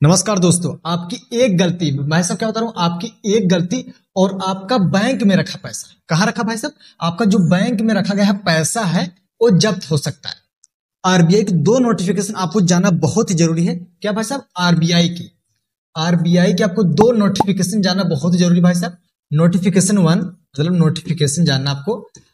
नमस्कार दोस्तों, आपकी एक गलती, मैं सब क्या बता रहा हूं, आपकी एक गलती और आपका बैंक में रखा पैसा, कहां रखा भाई साहब, आपका जो बैंक में रखा गया है पैसा है वो जब्त हो सकता है। आरबीआई की दो नोटिफिकेशन आपको जानना बहुत ही जरूरी है। क्या भाई साहब, आरबीआई की आपको दो नोटिफिकेशन जानना बहुत ही जरूरी भाई साहब। नोटिफिकेशन 1 मतलब नोटिफिकेशन जानना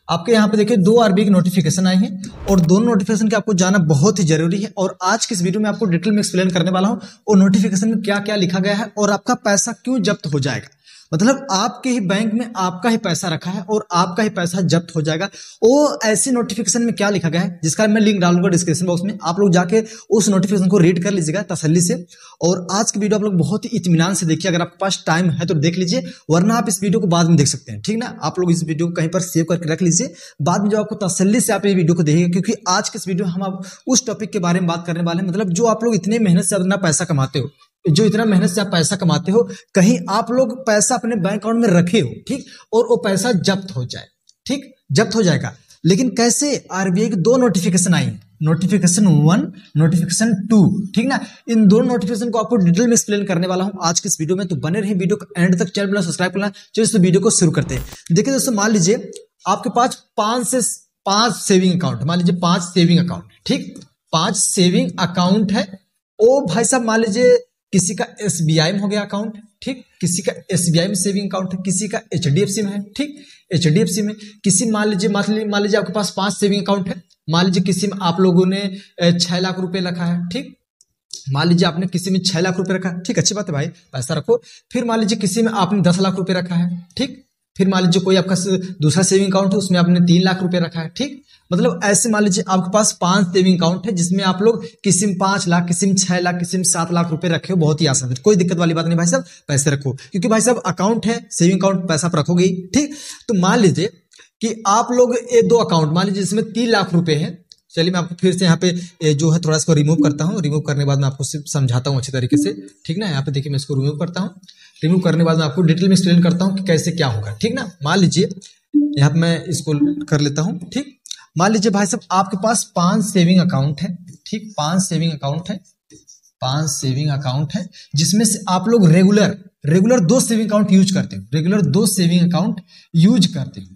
आपके यहाँ पे देखिए दो आरबीआई की नोटिफिकेशन आई हैं और दोनों नोटिफिकेशन के आपको जानना बहुत ही जरूरी है। और आज की इस वीडियो में आपको डिटेल में एक्सप्लेन करने वाला हूं और नोटिफिकेशन में क्या क्या लिखा गया है और आपका पैसा क्यों जब्त हो जाएगा। मतलब आपके ही बैंक में आपका ही पैसा रखा है और आपका ही पैसा जब्त हो जाएगा। वो ऐसी नोटिफिकेशन में क्या लिखा गया है जिसका मैं लिंक डालूंगा डिस्क्रिप्शन बॉक्स में, आप लोग जाके उस नोटिफिकेशन को रीड कर लीजिएगा तसल्ली से। और आज की वीडियो आप लोग बहुत ही इत्मीनान से देखिए, अगर आपके पास टाइम है तो देख लीजिए, वरना आप इस वीडियो को बाद में देख सकते हैं, ठीक ना। आप लोग इस वीडियो को कहीं पर सेव करके रख लीजिए, बाद में जो आपको तसल्ली से आप इस वीडियो को देखिएगा, क्योंकि आज के इस वीडियो में हम उस टॉपिक के बारे में बात करने वाले हैं। मतलब जो आप लोग इतने मेहनत से अपना पैसा कमाते हो, जो इतना मेहनत से आप पैसा कमाते हो, कहीं आप लोग पैसा अपने बैंक अकाउंट में रखे हो, ठीक, और वो पैसा जब्त हो जाए, ठीक, जब्त हो जाएगा। लेकिन कैसे? आरबीआई की दो नोटिफिकेशन आई, नोटिफिकेशन 1, नोटिफिकेशन 2, ठीक ना। इन दोनों नोटिफिकेशन को आपको डिटेल में एक्सप्लेन करने वाला हूं आज के इस वीडियो में, तो बने रहिए वीडियो को एंड तक। चैनल सब्सक्राइब करना। चलिए इस वीडियो को शुरू करते हैं। देखिए दोस्तों, मान लीजिए आपके पास 5 सेविंग अकाउंट, मान लीजिए 5 सेविंग अकाउंट, ठीक, 5 सेविंग अकाउंट है। ओ भाई साहब, मान लीजिए किसी का एसबीआई में हो गया अकाउंट, ठीक, किसी का एसबीआई में सेविंग अकाउंट है, किसी का एचडीएफसी में है, ठीक, एचडीएफसी में किसी मान लीजिए आपके पास 5 सेविंग अकाउंट है। मान लीजिए किसी में आप लोगों ने 6 लाख रुपए रखा है, ठीक, मान लीजिए आपने किसी में 6 लाख रुपए रखा है, ठीक, अच्छी बात है भाई, पैसा रखो। फिर मान लीजिए किसी में आपने 10 लाख रुपए रखा है, ठीक, फिर मान लीजिए कोई आपका दूसरा सेविंग अकाउंट है, उसमें आपने 3 लाख रुपए रखा है, ठीक। मतलब ऐसे मान लीजिए आपके पास 5 सेविंग अकाउंट है जिसमें आप लोग किसी में 5 लाख, किसी में 6 लाख, किसी में 7 लाख रुपए रखे हो। बहुत ही आसान है, कोई दिक्कत वाली बात नहीं भाई साहब, पैसे रखो, क्योंकि भाई साहब अकाउंट है, सेविंग अकाउंट, पैसा आप रखोगे, ठीक। तो मान लीजिए कि आप लोग ये दो अकाउंट, मान लीजिए जिसमें 3 लाख रुपए है। चलिए मैं आपको फिर से यहाँ पे जो है थोड़ा इसको रिमूव करता हूँ। रिमूव करने के बाद मैं आपको सिर्फ समझाता हूँ अच्छे तरीके से, ठीक ना। यहाँ पे देखिए मैं इसको रिमूव करता हूँ। रिमूव करने के बाद मैं आपको डिटेल में एक्सप्लेन करता हूँ कि कैसे क्या होगा, ठीक ना। मान लीजिए यहाँ पे मैं इसको कर लेता हूँ, ठीक। मान लीजिए भाई साहब आपके पास 5 सेविंग अकाउंट है, ठीक, 5 सेविंग अकाउंट है, 5 सेविंग अकाउंट है, जिसमें से आप लोग रेगुलर 2 सेविंग अकाउंट यूज करते हो, रेगुलर 2 सेविंग अकाउंट यूज करते हो,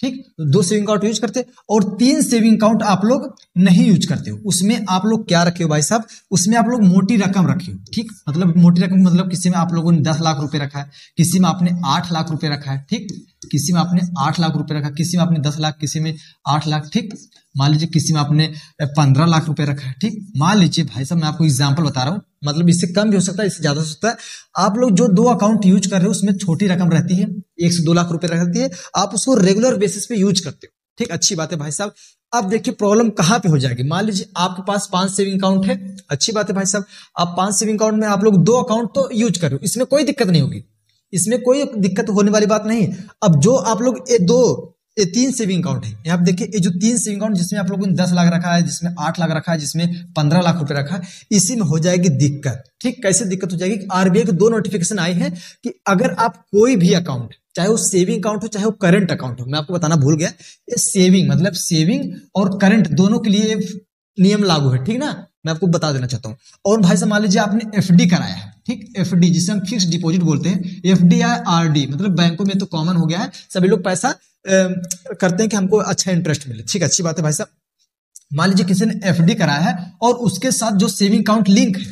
ठीक, 2 सेविंग अकाउंट यूज करते हो और 3 सेविंग अकाउंट आप लोग नहीं यूज करते हो। उसमें आप लोग क्या रखे हो भाई साहब, उसमें आप लोग मोटी रकम रखे हो, ठीक, मतलब मोटी रकम मतलब किसी में आप लोगों ने 10 लाख रुपए रखा है, किसी में आपने 8 लाख रुपए रखा है, ठीक, किसी में आपने 8 लाख रुपए रखा, किसी में आपने 10 लाख, किसी में 8 लाख, ठीक। मान लीजिए किसी में आपने 15 लाख रुपए रखा है, ठीक। मान लीजिए भाई साहब मैं आपको एग्जांपल बता रहा हूं, मतलब इससे कम भी हो सकता है, इससे ज्यादा हो सकता है। आप लोग जो 2 अकाउंट यूज कर रहे हो उसमें छोटी रकम रहती है, 1 से 2 लाख रुपए रहती है, आप उसको रेगुलर बेसिस पे यूज करते हो, ठीक, अच्छी बात है भाई साहब। अब देखिए प्रॉब्लम कहां पे हो जाएगी। मान लीजिए आपके पास 5 सेविंग अकाउंट है, अच्छी बात है भाई साहब, आप 5 सेविंग अकाउंट में आप लोग 2 अकाउंट तो यूज कर रहे हो, इसमें कोई दिक्कत नहीं होगी, इसमें कोई दिक्कत होने वाली बात नहीं। अब जो आप लोग ये 3 सेविंग अकाउंट है, यहाँ पे देखिए ये जो 3 सेविंग अकाउंट जिसमें आप लोगों ने 10 लाख रखा है, जिसमें 8 लाख रखा है, जिसमें 15 लाख रुपए रखा है, इसी में हो जाएगी दिक्कत, ठीक। कैसे दिक्कत हो जाएगी? आरबीआई के 2 नोटिफिकेशन आई है कि अगर आप कोई भी अकाउंट, चाहे वो सेविंग अकाउंट हो चाहे वो करंट अकाउंट हो, मैं आपको बताना भूल गया, ये सेविंग मतलब सेविंग और करंट दोनों के लिए नियम लागू है, ठीक ना, मैं आपको बता देना चाहता हूं। और भाई साहब मान लीजिए आपने एफडी कराया है, ठीक, एफडी जिसे हम फिक्स डिपॉजिट बोलते हैं, एफडी या आरडी, मतलब बैंकों में तो कॉमन हो गया है, सभी लोग पैसा करते हैं कि हमको अच्छा इंटरेस्ट मिले, ठीक, अच्छी बात है भाई साहब। मान लीजिए किसी ने एफडी कराया है और उसके साथ जो सेविंग अकाउंट लिंक है,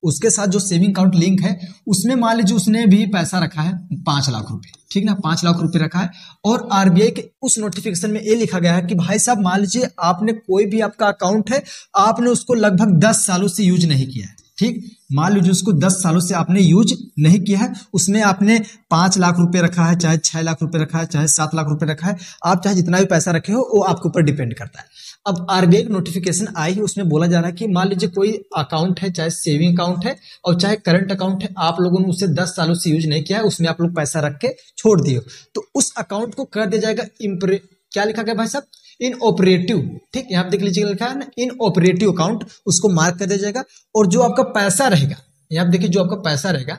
उसके साथ जो सेविंग अकाउंट लिंक है उसमें मान लीजिए उसने भी पैसा रखा है 5 लाख रुपए, ठीक ना, 5 लाख रुपए रखा है। और आरबीआई के उस नोटिफिकेशन में ये लिखा गया है कि भाई साहब मान लीजिए आपने कोई भी आपका अकाउंट है, आपने उसको लगभग 10 सालों से यूज नहीं किया है, ठीक, मान लीजिए उसको 10 सालों से आपने यूज नहीं किया है, उसमें आपने 5 लाख रुपए रखा है, चाहे 6 लाख रुपए रखा है, चाहे 7 लाख रुपए रखा है, आप चाहे जितना भी पैसा रखे हो वो आपके ऊपर डिपेंड करता है। अब आरबीआई की नोटिफिकेशन आई है, उसमें बोला जा रहा है कि मान लीजिए कोई अकाउंट है, चाहे सेविंग अकाउंट है और चाहे करंट अकाउंट है, आप लोगों ने उसे 10 सालों से यूज नहीं किया है, उसमें आप लोग पैसा रख के छोड़ दिए, तो उस अकाउंट को कर दिया जाएगा क्या लिखा गया भाई साहब, इन ऑपरेटिव, ठीक, यहाँ पे देख लीजिए लिखा है ना इन ऑपरेटिव अकाउंट, उसको मार्क कर दिया जाएगा। और जो आपका पैसा रहेगा, यहाँ पे देखिए जो आपका पैसा रहेगा,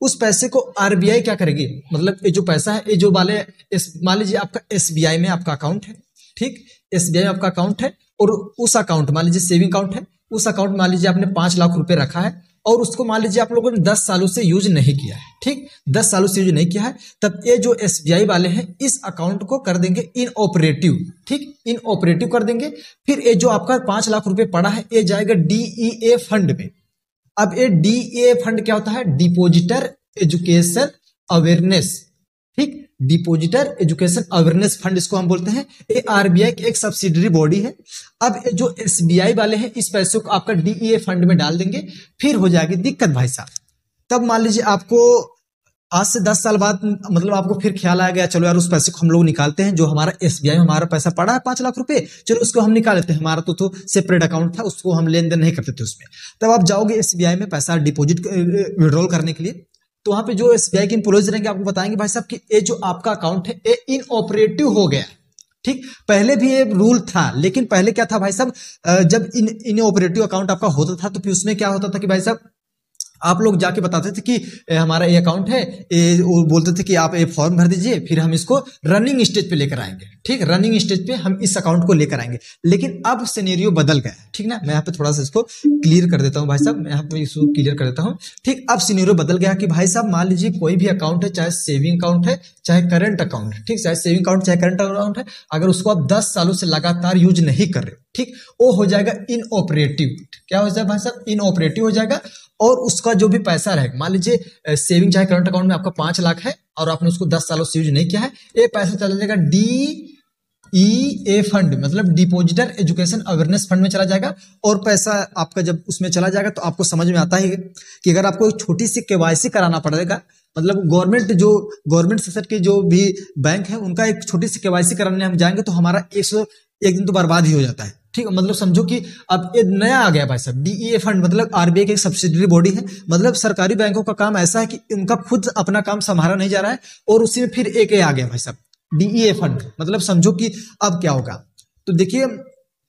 उस पैसे को आरबीआई क्या करेगी, मतलब ये जो पैसा है, ये जो मान लीजिए आपका एसबीआई में आपका अकाउंट है, ठीक, एसबीआई में आपका अकाउंट है और उस अकाउंट मान लीजिए सेविंग अकाउंट है, उस अकाउंट मान लीजिए आपने 5 लाख रुपए रखा है और उसको मान लीजिए आप लोगों ने 10 सालों से यूज नहीं किया है, ठीक, 10 सालों से यूज नहीं किया है, तब ये जो एसबीआई वाले हैं इस अकाउंट को कर देंगे इनऑपरेटिव, ठीक, इनऑपरेटिव कर देंगे। फिर ये जो आपका 5 लाख रुपए पड़ा है ये जाएगा डीईए फंड में। अब ये डीईए फंड क्या होता है? डिपोजिटर एजुकेशन अवेयरनेस, ठीक, डिपोजिटर एजुकेशन अवेयरनेस फंड इसको हम बोलते हैं। ये आरबीआई की एक सब्सिडरी बॉडी है। अब जो एसबीआई वाले हैं इस पैसे को आपका डीईए फंड में डाल देंगे, फिर हो जाएगी दिक्कत भाई साहब। तब मान लीजिए आपको आज से 10 साल बाद मतलब आपको फिर ख्याल आ गया, चलो यार उस पैसे को हम लोग निकालते हैं, जो हमारा एसबीआई में हमारा पैसा पड़ा है 5 लाख रुपए, चलो उसको हम निकाल लेते हैं, हमारा तो सेपरेट अकाउंट था, उसको हम लेन देन नहीं करते थे उसमें। तब आप जाओगे एसबीआई में पैसा डिपोजिट विड्रॉल करने के लिए, तो वहां पे जो एसबीआई के एम्प्लॉइज रहेंगे आपको बताएंगे भाई साहब कि ये जो आपका अकाउंट है ये इनऑपरेटिव हो गया, ठीक। पहले भी ये रूल था, लेकिन पहले क्या था भाई साहब, जब इनऑपरेटिव अकाउंट आपका होता था तो फिर उसमें क्या होता था कि भाई साहब आप लोग जाके बताते थे कि हमारा ये अकाउंट है, वो बोलते थे कि आप ये फॉर्म भर दीजिए, फिर हम इसको रनिंग स्टेज पे लेकर आएंगे, ठीक, रनिंग स्टेज पे हम इस अकाउंट को लेकर आएंगे। लेकिन अब सिनेरियो बदल गया, ठीक ना। मैं यहाँ पे थोड़ा सा इसको क्लियर कर देता हूँ भाई साहब, मैं यहाँ पे इसको क्लियर कर देता हूँ, ठीक। अब सिनेरियो बदल गया कि भाई साहब मान लीजिए कोई भी अकाउंट है, चाहे सेविंग अकाउंट है चाहे करंट अकाउंट है, ठीक, चाहे सेविंग अकाउंट चाहे करंट अकाउंट है, अगर उसको आप 10 सालों से लगातार यूज नहीं कर रहे, ठीक, वो हो जाएगा इनऑपरेटिव। क्या हो जाएगा भाई साहब? इनऑपरेटिव हो जाएगा। और उसका जो भी पैसा रहेगा, मान लीजिए सेविंग चाहे करंट अकाउंट में आपका 5 लाख है और आपने उसको 10 सालों से यूज नहीं किया है, ये पैसा चला जाएगा डीईए फंड, मतलब डिपोजिटर एजुकेशन अवेयरनेस फंड में चला जाएगा। और पैसा आपका जब उसमें चला जाएगा तो आपको समझ में आता है कि अगर आपको एक छोटी सी केवाईसी कराना पड़ेगा, मतलब गवर्नमेंट सेक्टर के जो भी बैंक है उनका एक छोटी सी केवाईसी कराने हम जाएंगे तो हमारा 101 दिन तो बर्बाद ही हो जाता है, ठीक। मतलब समझो कि अब ये नया आ गया भाई साहब डीईए फंड, मतलब आरबीआई की एक सब्सिडरी बॉडी है। मतलब सरकारी बैंकों का काम ऐसा है कि उनका खुद अपना काम संभाला नहीं जा रहा है और उसी में फिर एक आ गया भाई साहब डीईए फंड। मतलब समझो कि अब क्या होगा, तो देखिए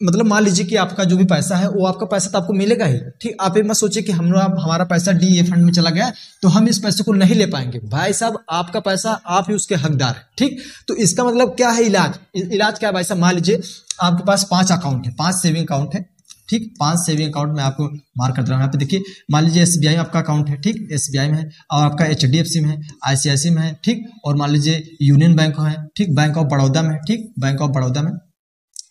मतलब मान लीजिए कि आपका जो भी पैसा है वो आपका पैसा तो आपको मिलेगा ही, ठीक। आप ये मत सोचिए कि हमारा पैसा डीईए फंड में चला गया तो हम इस पैसे को नहीं ले पाएंगे। भाई साहब आपका पैसा आप ही उसके हकदार है, ठीक। तो इसका मतलब क्या है, इलाज क्या है भाई साहब? मान लीजिए आपके पास 5 अकाउंट है, 5 सेविंग अकाउंट है, ठीक। 5 सेविंग अकाउंट में आपको मार्क कर दे रहा हूँ यहाँ पे। देखिए मान लीजिए एसबीआई में आपका अकाउंट है, ठीक, एसबीआई में है, और आपका एचडीएफसी में है, आईसीआईसी में है, ठीक, और मान लीजिए यूनियन बैंक है, ठीक, बैंक ऑफ बड़ौदा में, ठीक, बैंक ऑफ बड़ौदा में,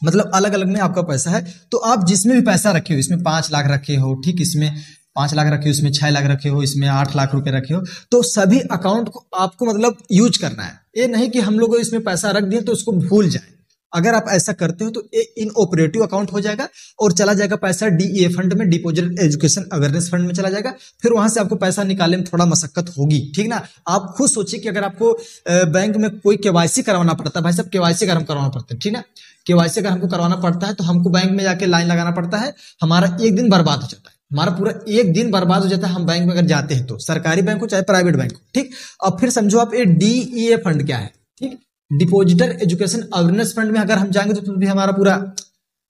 मतलब अलग अलग में आपका पैसा है। तो आप जिसमें भी पैसा रखे हो, इसमें 5 लाख रखे हो, ठीक, इसमें 5 लाख रखे हो, इसमें 6 लाख रखे हो, इसमें 8 लाख रुपए रखे हो, तो सभी अकाउंट को आपको मतलब यूज करना है। ये नहीं कि हम लोग इसमें पैसा रख दिए तो उसको भूल जाए। अगर आप ऐसा करते हो तो ये इनऑपरेटिव अकाउंट हो जाएगा और चला जाएगा पैसा डीईए फंड में, डिपोजिट एजुकेशन अवेयरनेस फंड में चला जाएगा। फिर वहां से आपको पैसा निकालने में थोड़ा मशक्कत होगी, ठीक ना। आप खुद सोचिए कि अगर आपको बैंक में कोई केवाईसी करवाना पड़ता है, भाई साहब केवाईसी अगर हम करवाना पड़ता है, ठीक ना, केवाईसी अगर हमको करवाना पड़ता है तो हमको बैंक में जाके लाइन लगाना पड़ता है, हमारा 1 दिन बर्बाद हो जाता है, हमारा पूरा 1 दिन बर्बाद हो जाता है। हम बैंक में अगर जाते हैं तो सरकारी बैंक हो चाहे प्राइवेट बैंक हो, ठीक। अब फिर समझो आप ये डीईए फंड क्या है, ठीक, डिपोजिटर एजुकेशन अवेयरनेस फंड में अगर हम जाएंगे तो भी हमारा पूरा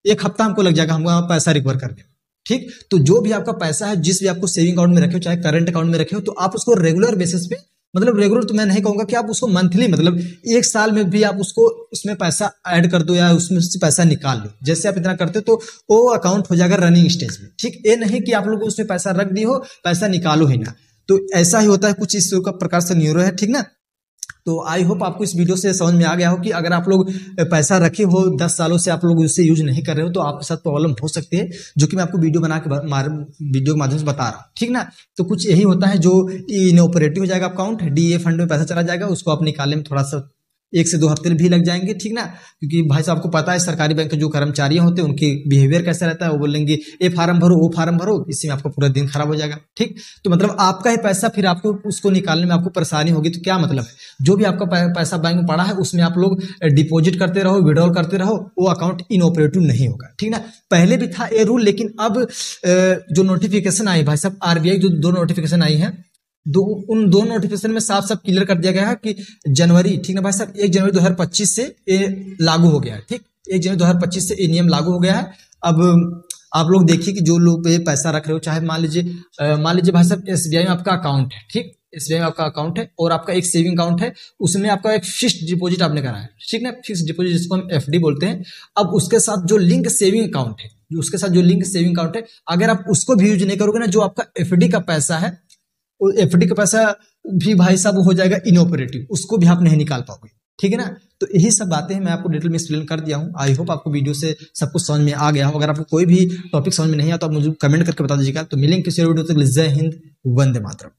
1 हफ्ता हमको लग जाएगा हमको पैसा रिकवर करने, ठीक। तो जो भी आपका पैसा है, जिस भी आपको सेविंग अकाउंट में रखे हो चाहे करंट अकाउंट में रखे हो, तो आप उसको रेगुलर बेसिस पे, मतलब रेगुलर तो मैं नहीं कहूंगा कि आप उसको मंथली, मतलब 1 साल में भी आप उसको उसमें पैसा ऐड कर दो या उसमें से पैसा निकाल लो। जैसे आप इतना करते हो तो वो अकाउंट हो जाएगा रनिंग स्टेज में, ठीक। ये नहीं कि आप लोग उसमें पैसा रख दी हो, पैसा निकालो ही ना। तो ऐसा ही होता है, कुछ इस प्रकार से न्यूरो है, ठीक ना। तो आई होप आपको इस वीडियो से समझ में आ गया हो कि अगर आप लोग पैसा रखे हो 10 सालों से आप लोग उससे यूज नहीं कर रहे हो तो आपके साथ प्रॉब्लम हो सकती है, जो कि मैं आपको वीडियो के माध्यम से बता रहा हूँ, ठीक ना। तो कुछ यही होता है, जो इनऑपरेटिव हो जाएगा अकाउंट, डीए फंड में पैसा चला जाएगा, उसको आप निकालने में थोड़ा सा 1 से 2 हफ्ते भी लग जाएंगे, ठीक ना। क्योंकि भाई साहब आपको पता है सरकारी बैंक के जो कर्मचारी होते हैं उनके बिहेवियर कैसा रहता है, वो बोलेंगे ये फार्म भरो वो फार्म भरो, इसी में आपका पूरा दिन खराब हो जाएगा, ठीक। तो मतलब आपका ही पैसा फिर आपको उसको निकालने में आपको परेशानी होगी। तो क्या मतलब है, जो भी आपका पैसा बैंक में पड़ा है उसमें आप लोग डिपॉजिट करते रहो, विड्रॉल करते रहो, वो अकाउंट इनऑपरेटिव नहीं होगा, ठीक ना। पहले भी था ये रूल, लेकिन अब जो नोटिफिकेशन आई भाई साहब आरबीआई जो 2 नोटिफिकेशन आई है, उन 2 नोटिफिकेशन में साफ साफ क्लियर कर दिया गया है कि जनवरी, ठीक ना भाई साहब, 1 जनवरी 2025 से ये लागू हो गया है, ठीक। 1 जनवरी 2025 से ये नियम लागू हो गया है। अब आप लोग देखिए कि जो लोग ये पैसा रख रहे हो, चाहे मान लीजिए भाई साहब एसबीआई में आपका अकाउंट है, ठीक, एसबीआई में आपका अकाउंट है और आपका एक सेविंग अकाउंट है, उसमें आपका एक फिक्स्ड डिपॉजिट आपने करा है, ठीक ना, फिक्स्ड डिपॉजिट जिसको हम एफडी बोलते हैं। अब उसके साथ जो लिंक सेविंग अकाउंट है, जो उसके साथ जो लिंक सेविंग अकाउंट है, अगर आप उसको भी यूज नहीं करोगे ना, जो आपका एफडी का पैसा है, वो एफडी का पैसा भी भाई साहब हो जाएगा इनऑपरेटिव, उसको भी आप नहीं निकाल पाओगे। ठीक है ना। तो यही सब बातें हैं, मैं आपको डिटेल में एक्सप्लेन कर दिया हूँ। आई होप आपको वीडियो से सब कुछ समझ में आ गया हो। अगर आपको कोई भी टॉपिक समझ में नहीं आता तो आप मुझे कमेंट करके बता दीजिएगा। तो मिलेंगे किसी वीडियो तक। जय हिंद, वंदे मातरम।